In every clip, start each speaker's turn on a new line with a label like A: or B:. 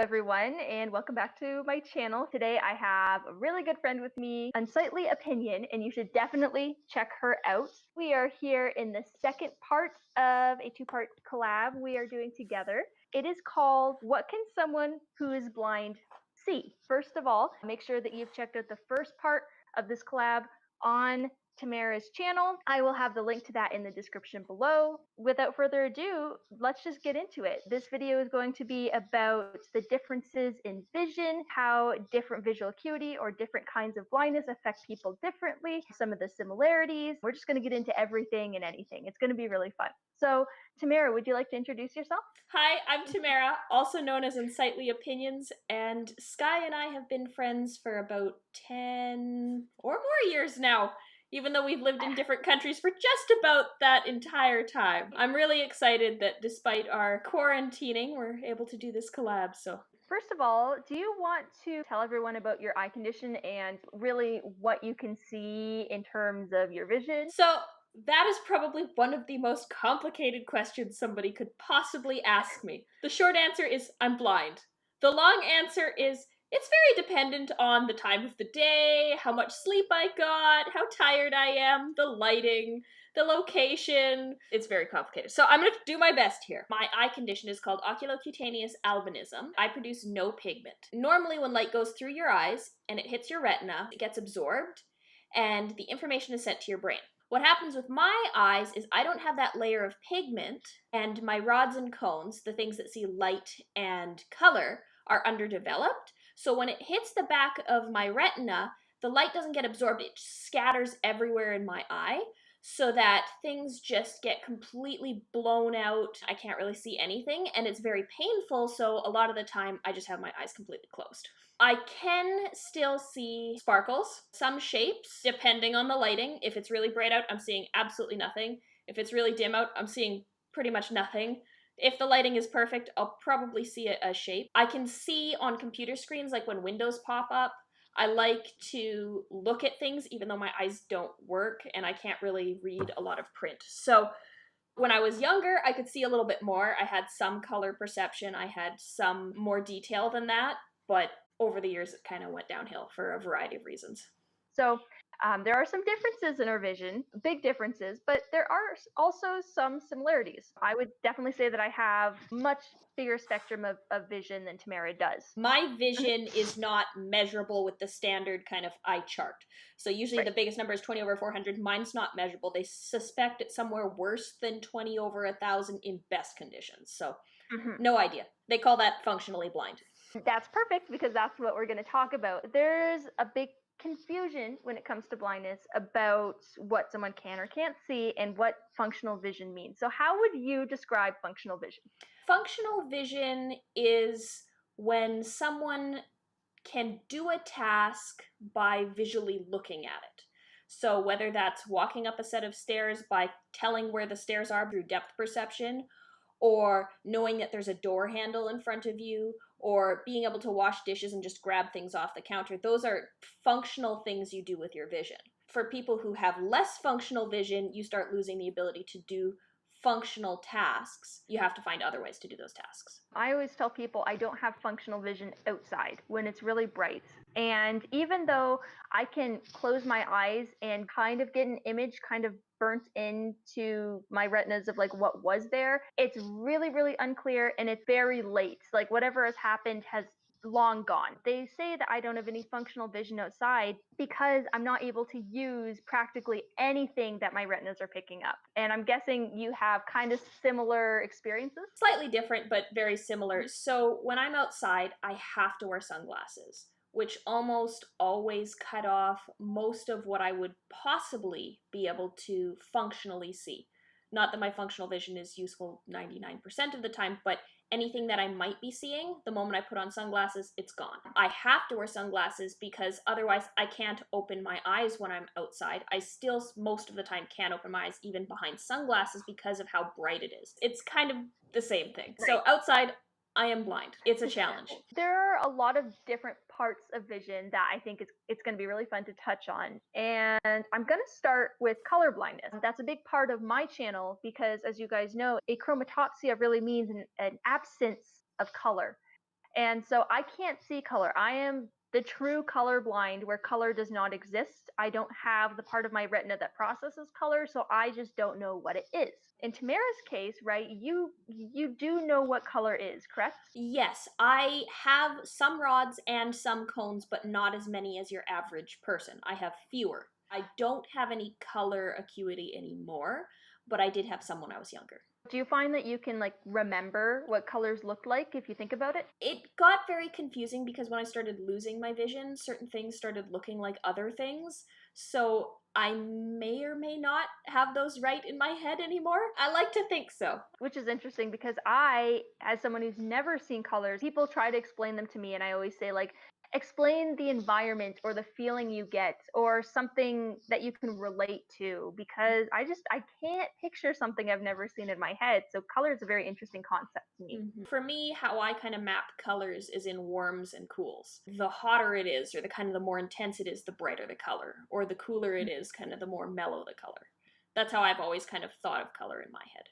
A: everyone, and welcome back to my channel. Today I have a really good friend with me, Unsightly Opinion, and you should definitely check her out. We are here in the second part of a two-part collab we are doing together. It is called What Can Someone Who is Blind See? First of all, make sure that you've checked out the first part of this collab on Tamara's channel. I will have the link to that in the description below. Without further ado, let's just get into it. This video is going to be about the differences in vision, how different visual acuity or different kinds of blindness affect people differently, some of the similarities. We're just going to get into everything and anything. It's going to be really fun. So, Tamara, would you like to introduce yourself?
B: Hi, I'm Tamara, also known as Unsightly Opinions, and Sky and I have been friends for about 10 or more years now, even though we've lived in different countries for just about that entire time. I'm really excited that despite our quarantining, we're able to do this collab, so.
A: First of all, do you want to tell everyone about your eye condition and really what you can see in terms of your vision?
B: So, that is probably one of the most complicated questions somebody could possibly ask me. The short answer is I'm blind. The long answer is it's very dependent on the time of the day, how much sleep I got, how tired I am, the lighting, the location. It's very complicated. So I'm going to do my best here. My eye condition is called oculocutaneous albinism. I produce no pigment. Normally when light goes through your eyes and it hits your retina, it gets absorbed and the information is sent to your brain. What happens with my eyes is I don't have that layer of pigment, and my rods and cones, the things that see light and color, are underdeveloped. So when it hits the back of my retina, the light doesn't get absorbed, it scatters everywhere in my eye, so that things just get completely blown out. I can't really see anything, and it's very painful, so a lot of the time I just have my eyes completely closed. I can still see sparkles, some shapes, depending on the lighting. If it's really bright out, I'm seeing absolutely nothing. If it's really dim out, I'm seeing pretty much nothing. If the lighting is perfect, I'll probably see a shape. I can see on computer screens, like when windows pop up. I like to look at things even though my eyes don't work and I can't really read a lot of print. So when I was younger, I could see a little bit more. I had some color perception. I had some more detail than that, but over the years, it kind of went downhill for a variety of reasons.
A: So there are some differences in our vision, big differences, but there are also some similarities. I would definitely say that I have much bigger spectrum of vision than Tamara does.
B: My vision is not measurable with the standard kind of eye chart. So usually the biggest number is 20 over 400. Mine's not measurable. They suspect it's somewhere worse than 20 over 1,000 in best conditions. So no idea. They call that functionally blind.
A: That's perfect because that's what we're going to talk about. There's a big confusion when it comes to blindness about what someone can or can't see and what functional vision means. So how would you describe functional vision?
B: Functional vision is when someone can do a task by visually looking at it. So whether that's walking up a set of stairs by telling where the stairs are through depth perception, or knowing that there's a door handle in front of you, or being able to wash dishes and just grab things off the counter. Those are functional things you do with your vision. For people who have less functional vision, you start losing the ability to do functional tasks. You have to find other ways to do those tasks.
A: I always tell people I don't have functional vision outside when it's really bright. And even though I can close my eyes and kind of get an image kind of burnt into my retinas of like what was there, it's really, really unclear and it's very late. Like whatever has happened has long gone. They say that I don't have any functional vision outside because I'm not able to use practically anything that my retinas are picking up. And I'm guessing you have kind of similar experiences?
B: Slightly different, but very similar. So when I'm outside, I have to wear sunglasses, which almost always cut off most of what I would possibly be able to functionally see. Not that my functional vision is useful 99% of the time, but anything that I might be seeing, the moment I put on sunglasses, it's gone. I have to wear sunglasses because otherwise I can't open my eyes when I'm outside. I still, most of the time, can't open my eyes even behind sunglasses because of how bright it is. It's kind of the same thing. Right. So outside, I am blind. It's a challenge.
A: There are a lot of different parts of vision that I think it's going to be really fun to touch on. And I'm going to start with color blindness. That's a big part of my channel because, as you guys know, achromatopsia really means an absence of color. And so I can't see color. I am the true color blind where color does not exist. I don't have the part of my retina that processes color, so I just don't know what it is. In Tamara's case, right, you do know what color is, correct?
B: Yes, I have some rods and some cones, but not as many as your average person. I have fewer. I don't have any color acuity anymore, but I did have some when I was younger.
A: Do you find that you can like remember what colors looked like if you think about it?
B: It got very confusing because when I started losing my vision, certain things started looking like other things. So I may or may not have those right in my head anymore. I like to think so.
A: Which is interesting because I, as someone who's never seen colors, people try to explain them to me, and I always say, like, explain the environment or the feeling you get or something that you can relate to, because I can't picture something I've never seen in my head. So color is a very interesting concept to me.
B: For me, how I kind of map colors is in warms and cools. The hotter it is, or the kind of the more intense it is, the brighter the color, or the cooler it is, kind of the more mellow the color. That's how I've always kind of thought of color in my head.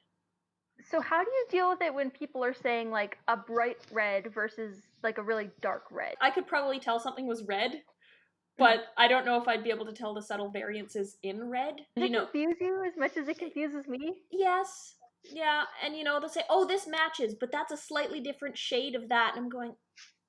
A: So how do you deal with it when people are saying like a bright red versus like a really dark red?
B: I could probably tell something was red, but I don't know if I'd be able to tell the subtle variances in red.
A: Does it confuse you as much as it confuses me?
B: Yes. Yeah, and they'll say, oh, this matches, but that's a slightly different shade of that. And I'm going,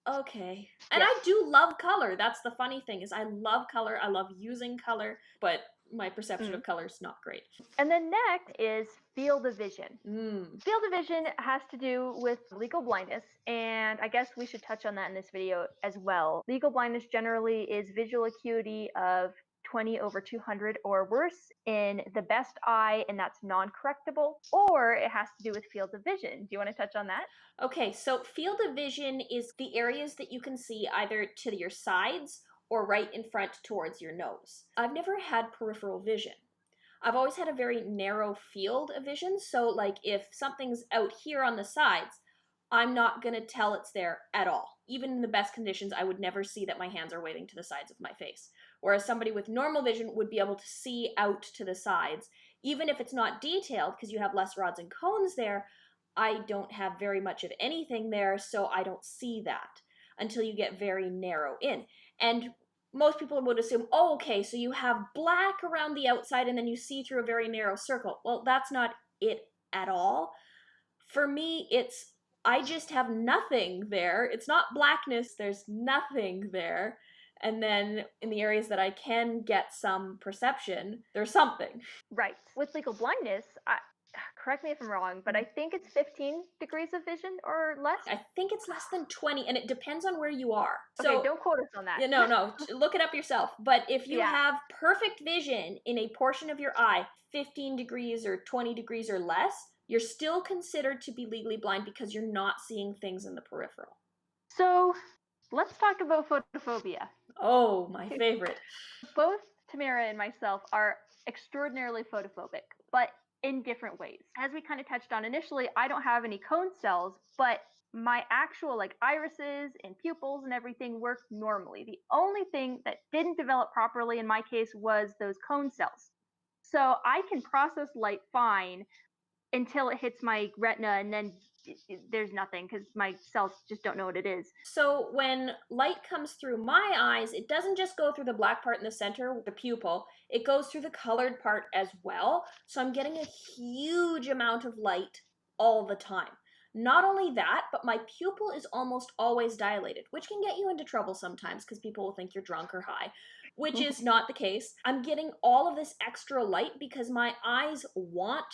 B: okay. And
A: Yeah.
B: I do love color. That's the funny thing, is I love color. I love using color, but my perception of color is not great.
A: And then next is field of vision. Field of vision has to do with legal blindness, and I guess we should touch on that in this video as well. Legal blindness generally is visual acuity of 20/200 or worse in the best eye, and that's non-correctable, or it has to do with field of vision. Do you want to touch on that?
B: Okay, so field of vision is the areas that you can see either to your sides or right in front towards your nose. I've never had peripheral vision. I've always had a very narrow field of vision, so like if something's out here on the sides, I'm not going to tell it's there at all. Even in the best conditions, I would never see that my hands are waving to the sides of my face. Whereas somebody with normal vision would be able to see out to the sides, even if it's not detailed, because you have less rods and cones there. I don't have very much of anything there, so I don't see that until you get very narrow in. And most people would assume, oh, okay, so you have black around the outside and then you see through a very narrow circle. Well, that's not it at all. For me, I just have nothing there. It's not blackness, there's nothing there. And then in the areas that I can get some perception, there's something.
A: Right. With legal blindness, correct me if I'm wrong, but I think it's 15 degrees of vision or less.
B: I think it's less than 20, and it depends on where you are.
A: Okay,
B: So,
A: don't quote us on that.
B: no, look it up yourself. But if you
A: Yeah.
B: have perfect vision in a portion of your eye, 15 degrees or 20 degrees or less, you're still considered to be legally blind because you're not seeing things in the peripheral.
A: So let's talk about photophobia.
B: Oh, my favorite.
A: Both Tamara and myself are extraordinarily photophobic, but in different ways. As we kind of touched on initially, I don't have any cone cells, but my actual like irises and pupils and everything work normally. The only thing that didn't develop properly in my case was those cone cells. So I can process light fine until it hits my retina, and then there's nothing because my cells just don't know what it is.
B: So when light comes through my eyes, it doesn't just go through the black part in the center, the pupil, it goes through the colored part as well. So I'm getting a huge amount of light all the time. Not only that, but my pupil is almost always dilated, which can get you into trouble sometimes because people will think you're drunk or high, which is not the case. I'm getting all of this extra light because my eyes want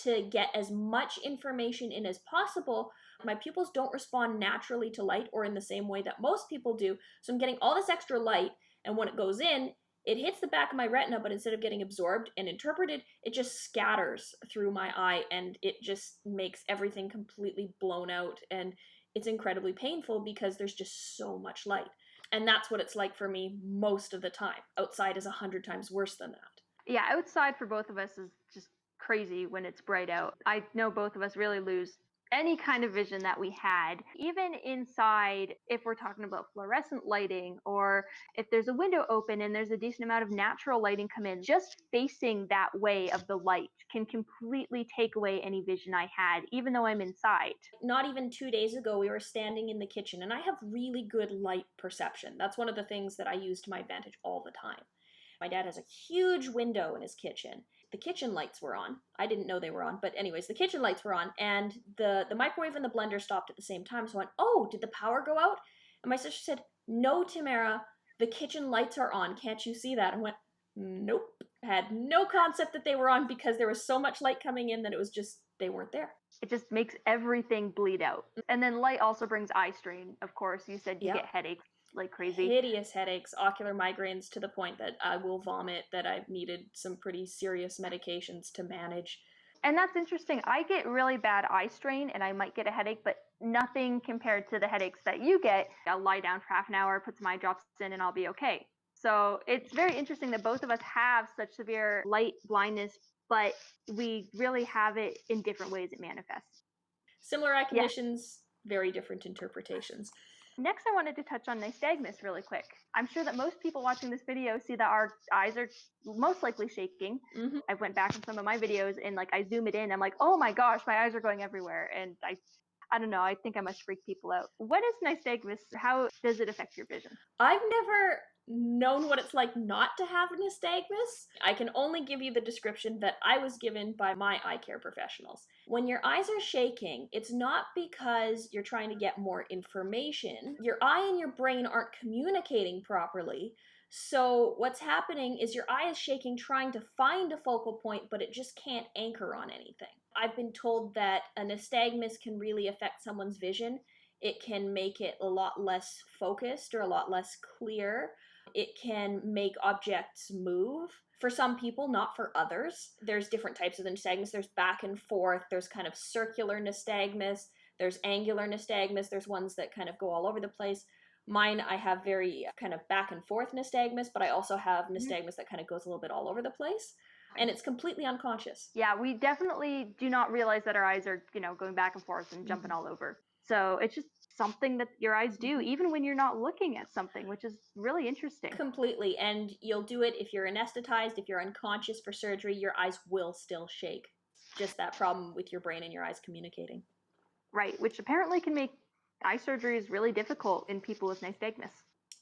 B: to get as much information in as possible. My pupils don't respond naturally to light or in the same way that most people do. So I'm getting all this extra light, and when it goes in, it hits the back of my retina, but instead of getting absorbed and interpreted, it just scatters through my eye, and it just makes everything completely blown out. And it's incredibly painful because there's just so much light. And that's what it's like for me most of the time. Outside is 100 times worse than that.
A: Yeah, outside for both of us is just crazy when it's bright out. I know both of us really lose any kind of vision that we had, even inside, if we're talking about fluorescent lighting, or if there's a window open and there's a decent amount of natural lighting come in, just facing that way of the light can completely take away any vision I had, even though I'm inside.
B: Not even 2 days ago, we were standing in the kitchen, and I have really good light perception. That's one of the things that I use to my advantage all the time. My dad has a huge window in his kitchen. The kitchen lights were on. I didn't know they were on, but anyways, the kitchen lights were on, and the microwave and the blender stopped at the same time. So I went, oh, did the power go out? And my sister said, no, Tamara, the kitchen lights are on. Can't you see that? I went, nope. Had no concept that they were on because there was so much light coming in that it was just, they weren't there.
A: It just makes everything bleed out. And then light also brings eye strain, of course. You said you get headaches like crazy.
B: Hideous headaches, ocular migraines to the point that I will vomit, that I've needed some pretty serious medications to manage.
A: And that's interesting. I get really bad eye strain and I might get a headache, but nothing compared to the headaches that you get. I'll lie down for half an hour, put some eye drops in, and I'll be okay. So it's very interesting that both of us have such severe light blindness, but we really have it in different ways it manifests.
B: Similar eye conditions, very different interpretations.
A: Next, I wanted to touch on nystagmus really quick. I'm sure that most people watching this video see that our eyes are most likely shaking.
B: Mm-hmm.
A: I went back in some of my videos and like I zoom it in. I'm like, oh my gosh, my eyes are going everywhere. And I don't know. I think I must freak people out. What is nystagmus? How does it affect your vision?
B: I've never known what it's like not to have nystagmus. I can only give you the description that I was given by my eye care professionals. When your eyes are shaking, it's not because you're trying to get more information. Your eye and your brain aren't communicating properly. So what's happening is your eye is shaking trying to find a focal point, but it just can't anchor on anything. I've been told that a nystagmus can really affect someone's vision. It can make it a lot less focused or a lot less clear. It can make objects move. For some people, not for others. There's different types of nystagmus. There's back and forth. There's kind of circular nystagmus. There's angular nystagmus. There's ones that kind of go all over the place. Mine, I have very kind of back and forth nystagmus, but I also have nystagmus that kind of goes a little bit all over the place. And it's completely unconscious.
A: Yeah, we definitely do not realize that our eyes are, going back and forth and jumping all over. So it's just something that your eyes do, even when you're not looking at something, which is really interesting.
B: Completely. And you'll do it if you're anesthetized, if you're unconscious for surgery, your eyes will still shake. Just that problem with your brain and your eyes communicating.
A: Right, which apparently can make eye surgeries really difficult in people with nystagmus.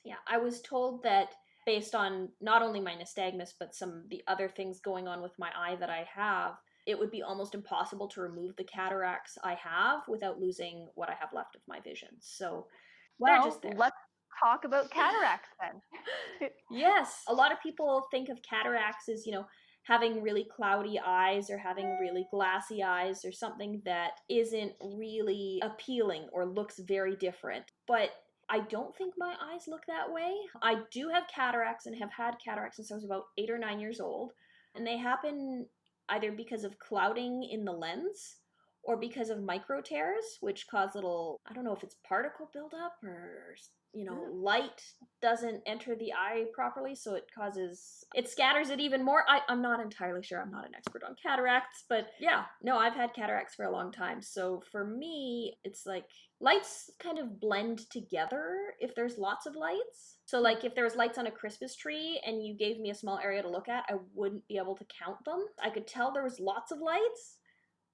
B: Yeah, I was told that based on not only my nystagmus, but some of the other things going on with my eye that I have, it would be almost impossible to remove the cataracts I have without losing what I have left of my vision. So they're just there.
A: Let's talk about cataracts then.
B: Yes, a lot of people think of cataracts as, having really cloudy eyes or having really glassy eyes or something that isn't really appealing or looks very different. But I don't think my eyes look that way. I do have cataracts and have had cataracts since I was about 8 or 9 years old. And they happen either because of clouding in the lens or because of micro tears, which cause little, I don't know if it's particle buildup or, light doesn't enter the eye properly. So it scatters it even more. I'm not entirely sure. I'm not an expert on cataracts, but yeah, no, I've had cataracts for a long time. So for me, it's like lights kind of blend together if there's lots of lights. So like if there was lights on a Christmas tree and you gave me a small area to look at, I wouldn't be able to count them. I could tell there was lots of lights,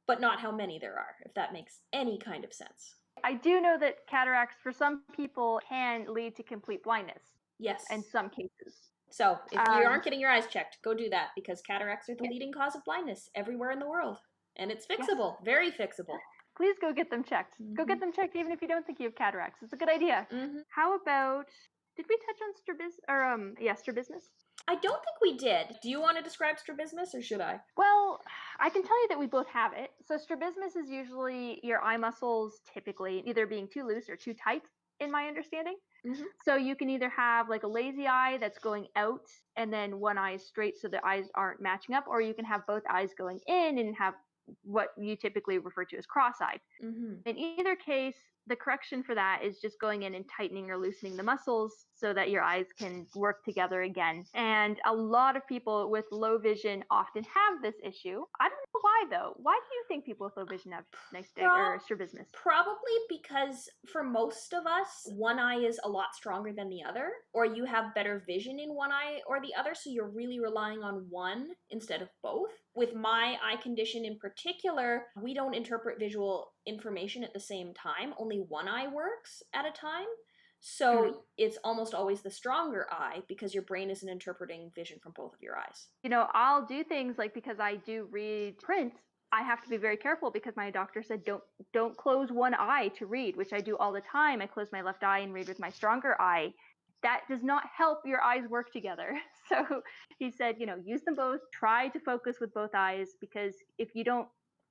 B: but not how many there are, if that makes any kind of sense.
A: I do know that cataracts for some people can lead to complete blindness.
B: Yes.
A: In some cases.
B: So if you aren't getting your eyes checked, go do that, because cataracts are the leading cause of blindness everywhere in the world. And it's fixable, very fixable.
A: Please go get them checked. Go get them checked even if you don't think you have cataracts. It's a good idea. How about, did we touch on strabismus?
B: I don't think we did. Do you want to describe strabismus or should I?
A: Well, I can tell you that we both have it. So strabismus is usually your eye muscles typically either being too loose or too tight, in my understanding. So you can either have like a lazy eye that's going out and then one eye is straight so the eyes aren't matching up, or you can have both eyes going in and have what you typically refer to as cross-eyed. In either case, The correction for that is just going in and tightening or loosening the muscles so that your eyes can work together again. And a lot of people with low vision often have this issue. I don't know why though. Why do you think people with low vision have or strabismus?
B: Probably because for most of us, one eye is a lot stronger than the other, or you have better vision in one eye or the other, so you're really relying on one instead of both. With my eye condition in particular, we don't interpret visual information at the same time. Only one eye works at a time. So it's almost always the stronger eye because your brain isn't interpreting vision from both of your eyes.
A: You know, I'll do things like, because I do read print, I have to be very careful because my doctor said don't close one eye to read, which I do all the time. I close my left eye and read with my stronger eye. That does not help your eyes work together. So he said, you know, use them both, try to focus with both eyes, because if you don't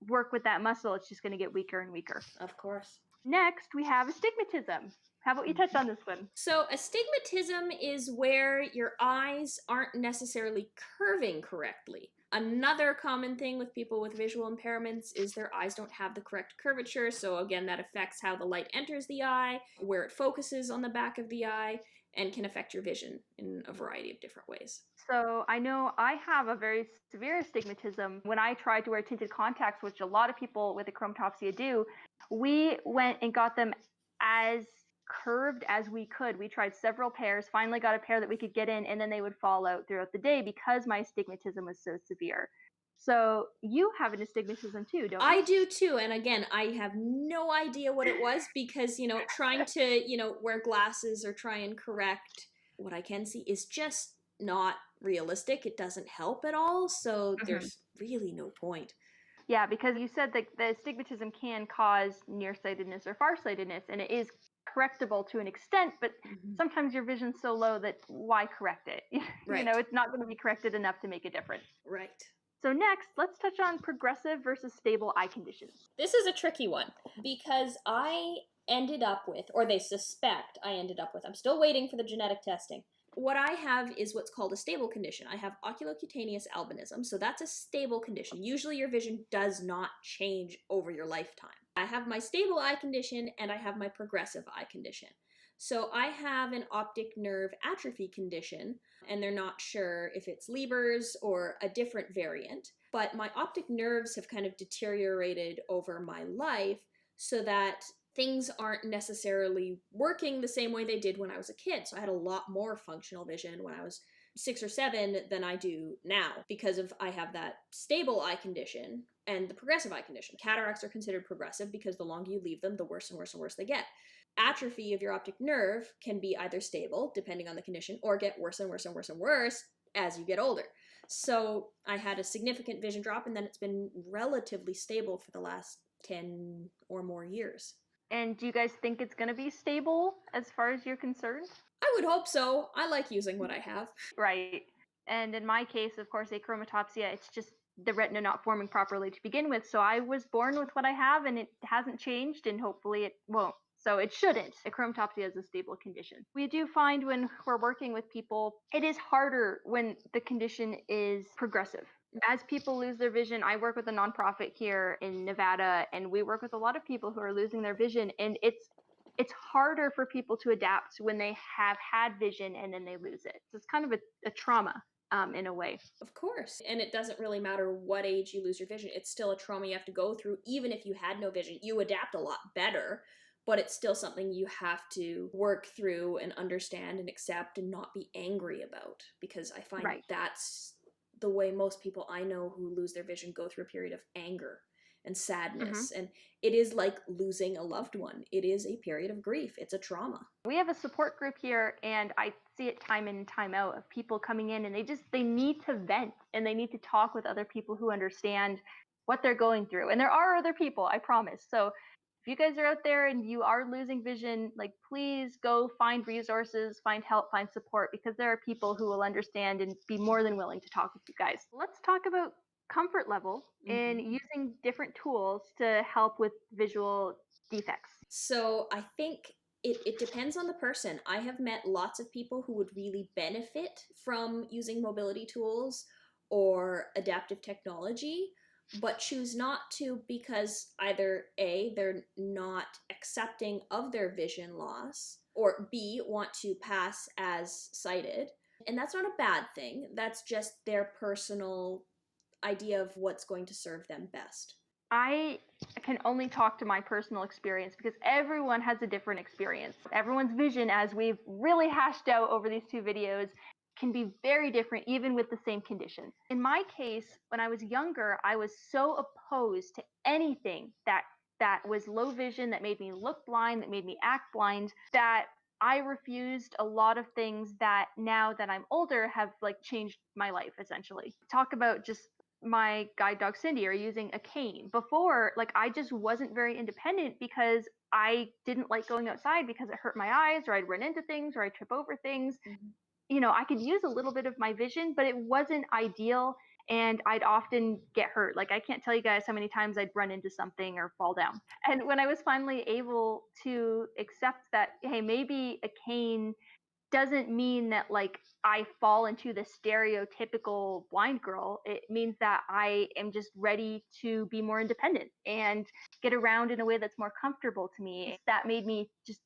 A: work with that muscle, it's just going to get weaker and weaker.
B: Of course.
A: Next, we have astigmatism. How about you touch on this one?
B: So astigmatism is where your eyes aren't necessarily curving correctly. Another common thing with people with visual impairments is their eyes don't have the correct curvature. So again, that affects how the light enters the eye, where it focuses on the back of the eye, and can affect your vision in a variety of different ways.
A: So I know I have a very severe astigmatism. When I tried to wear tinted contacts, which a lot of people with achromatopsia do, we went and got them as curved as we could. We tried several pairs, finally got a pair that we could get in, and then they would fall out throughout the day because my astigmatism was so severe. So you have an astigmatism too, don't you?
B: I do too, and again, I have no idea what it was because, you know, trying to, you know, wear glasses or try and correct what I can see is just not realistic. It doesn't help at all, so there's really no point.
A: Yeah, because you said that the astigmatism can cause nearsightedness or farsightedness, and it is correctable to an extent, but sometimes your vision's so low that why correct it?
B: Right.
A: You know, it's not going to be corrected enough to make a difference.
B: Right.
A: So next, let's touch on progressive versus stable eye conditions.
B: This is a tricky one because I ended up with, or they suspect I ended up with, I'm still waiting for the genetic testing. What I have is what's called a stable condition. I have oculocutaneous albinism, so that's a stable condition. Usually your vision does not change over your lifetime. I have my stable eye condition and I have my progressive eye condition. So I have an optic nerve atrophy condition, and they're not sure if it's Leber's or a different variant, but my optic nerves have kind of deteriorated over my life so that things aren't necessarily working the same way they did when I was a kid. So I had a lot more functional vision when I was 6 or 7 than I do now because of I have that stable eye condition and the progressive eye condition. Cataracts are considered progressive because the longer you leave them, the worse and worse and worse they get. Atrophy of your optic nerve can be either stable, depending on the condition, or get worse and worse and worse and worse as you get older. So I had a significant vision drop, and then it's been relatively stable for the last 10 or more years.
A: And do you guys think it's going to be stable as far as you're concerned?
B: I would hope so. I like using what I have.
A: Right. And in my case, of course, achromatopsia, it's just the retina not forming properly to begin with. So I was born with what I have, and it hasn't changed, and hopefully it won't. So it shouldn't. Achromatopsia is a stable condition. We do find when we're working with people, it is harder when the condition is progressive. As people lose their vision, I work with a nonprofit here in Nevada, and we work with a lot of people who are losing their vision, and it's harder for people to adapt when they have had vision and then they lose it. So it's kind of a trauma in a way.
B: Of course. And it doesn't really matter what age you lose your vision. It's still a trauma you have to go through. Even if you had no vision, you adapt a lot better, but it's still something you have to work through and understand and accept and not be angry about, because I find that's the way most people I know who lose their vision go through a period of anger and sadness. And it is like losing a loved one. It is a period of grief. It's a trauma.
A: We have a support group here, and I see it time in and time out of people coming in, and they need to vent, and they need to talk with other people who understand what they're going through. And there are other people, I promise. So if you guys are out there and you are losing vision, like, please go find resources, find help, find support, because there are people who will understand and be more than willing to talk with you guys. Let's talk about comfort level in using different tools to help with visual defects.
B: So I think it depends on the person. I have met lots of people who would really benefit from using mobility tools or adaptive technology.
C: but choose not to because either A, they're not accepting of their vision loss, or B, want to pass as sighted. And that's not a bad thing. That's just their personal idea of what's going to serve them best.
A: I can only talk to my personal experience because everyone has a different experience. Everyone's vision, as we've really hashed out over these 2 videos, can be very different even with the same condition. In my case, when I was younger, I was so opposed to anything that was low vision, that made me look blind, that made me act blind, that I refused a lot of things that now that I'm older have like changed my life essentially. Talk about just my guide dog Cindy or using a cane. Before, like I just wasn't very independent because I didn't like going outside because it hurt my eyes, or I'd run into things, or I'd trip over things. I could use a little bit of my vision, but it wasn't ideal, and I'd often get hurt. Like I can't tell you guys how many times I'd run into something or fall down. And when I was finally able to accept that, hey, maybe a cane doesn't mean that like I fall into the stereotypical blind girl. It means that I am just ready to be more independent and get around in a way that's more comfortable to me. That made me just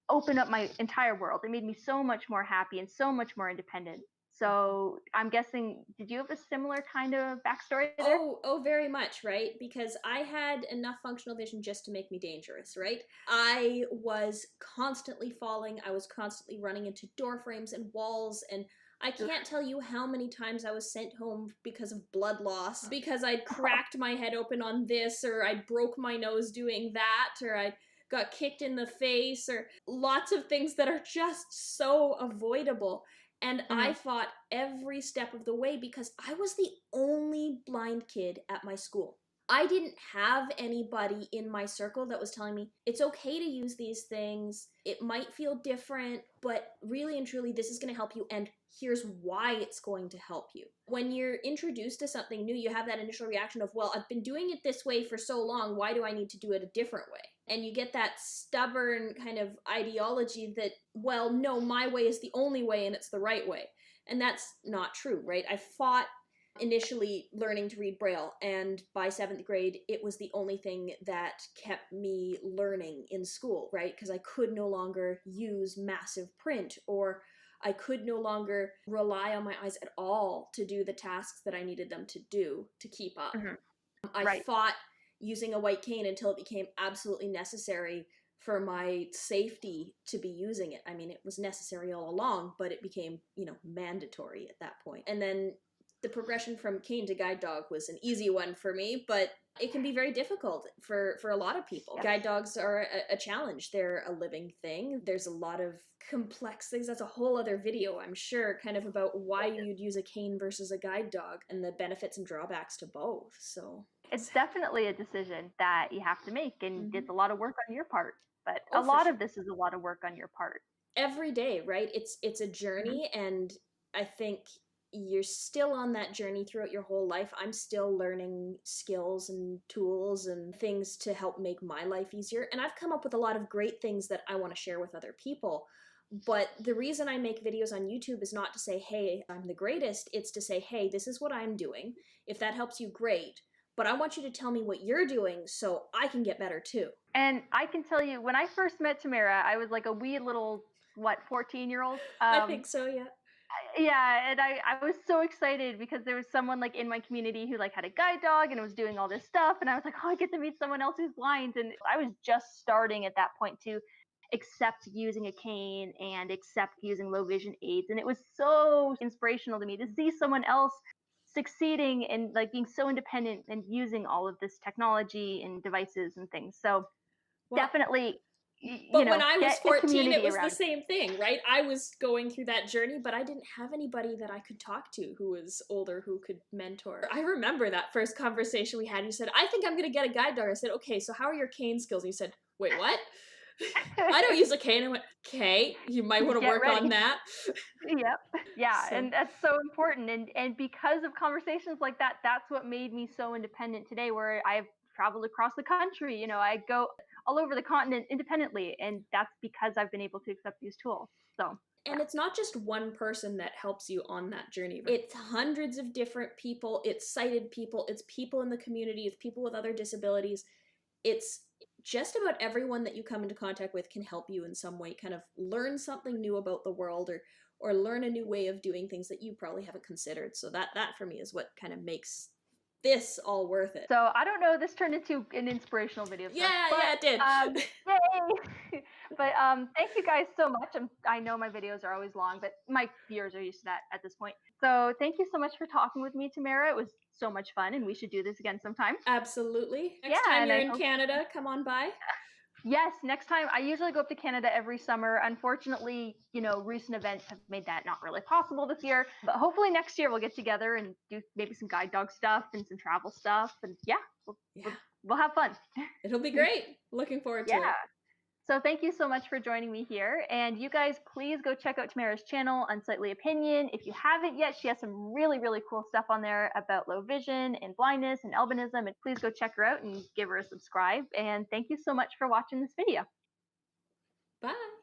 A: open up my entire world. It made me so much more happy and so much more independent. So I'm guessing, did you have a similar kind of backstory there?
C: Oh, very much, right? Because I had enough functional vision just to make me dangerous, right? I was constantly falling. I was constantly running into door frames and walls, and I can't tell you how many times I was sent home because of blood loss, because I'd cracked my head open on this, or I broke my nose doing that, or I got kicked in the face, or lots of things that are just so avoidable. And I fought every step of the way because I was the only blind kid at my school. I didn't have anybody in my circle that was telling me it's okay to use these things. It might feel different, but really and truly, this is going to help you, and here's why it's going to help you. When you're introduced to something new, you have that initial reaction of, well, I've been doing it this way for so long, why do I need to do it a different way? And you get that stubborn kind of ideology that, well, no, my way is the only way and it's the right way. And that's not true, right? I fought initially learning to read Braille, and by 7th grade, it was the only thing that kept me learning in school, right? Because I could no longer use massive print, or I could no longer rely on my eyes at all to do the tasks that I needed them to do to keep up. I fought using a white cane until it became absolutely necessary for my safety to be using it. I mean, it was necessary all along, but it became, mandatory at that point. And then the progression from cane to guide dog was an easy one for me, but it can be very difficult for a lot of people. Yes. Guide dogs are a challenge. They're a living thing. There's a lot of complex things. That's a whole other video, I'm sure, kind of about why you'd use a cane versus a guide dog and the benefits and drawbacks to both. So
A: it's definitely a decision that you have to make, and it's a lot of work on your part. But a lot of this is a lot of work on your part.
C: Every day, right? It's a journey, and I think you're still on that journey throughout your whole life. I'm still learning skills and tools and things to help make my life easier. And I've come up with a lot of great things that I want to share with other people. But the reason I make videos on YouTube is not to say, hey, I'm the greatest. It's to say, hey, this is what I'm doing. If that helps you, great. But I want you to tell me what you're doing so I can get better too.
A: And I can tell you, when I first met Tamara, I was like a wee little, 14-year-old?
C: I think so, yeah.
A: Yeah, and I was so excited because there was someone like in my community who like had a guide dog and was doing all this stuff, and I was like, oh, I get to meet someone else who's blind. And I was just starting at that point to accept using a cane and accept using low vision aids, and it was so inspirational to me to see someone else succeeding and like being so independent and using all of this technology and devices and things. So definitely.
C: But when I was 14, it was the same thing, right? I was going through that journey, but I didn't have anybody that I could talk to who was older, who could mentor. I remember that first conversation we had. You said, I think I'm going to get a guide dog. I said, okay, so how are your cane skills? And you said, wait, what? I don't use a cane. I went, okay, you might want to work on that.
A: Yep. Yeah, so. And that's so important. And because of conversations like that, that's what made me so independent today, where I've traveled across the country. I go all over the continent independently, and that's because I've been able to accept these tools. So
C: And it's not just one person that helps you on that journey. It's hundreds of different people. It's sighted people. It's people in the community. It's people with other disabilities. It's just about everyone that you come into contact with can help you in some way, kind of learn something new about the world, or learn a new way of doing things that you probably haven't considered. So that for me is what kind of makes this all worth it.
A: So I don't know, this turned into an inspirational video.
C: Yeah, it did.
A: Yay! But thank you guys so much. I know my videos are always long, but my viewers are used to that at this point. So thank you so much for talking with me, Tamara. It was so much fun, and we should do this again sometime.
C: Absolutely. Next time you're in Canada, come on by.
A: Yes, next time. I usually go up to Canada every summer. Unfortunately, recent events have made that not really possible this year. But hopefully next year we'll get together and do maybe some guide dog stuff and some travel stuff. And we'll have fun.
C: It'll be great. Looking forward to it.
A: So thank you so much for joining me here. And you guys, please go check out Tamara's channel, Unsightly Opinion. If you haven't yet, she has some really, really cool stuff on there about low vision and blindness and albinism. And please go check her out and give her a subscribe. And thank you so much for watching this video.
C: Bye.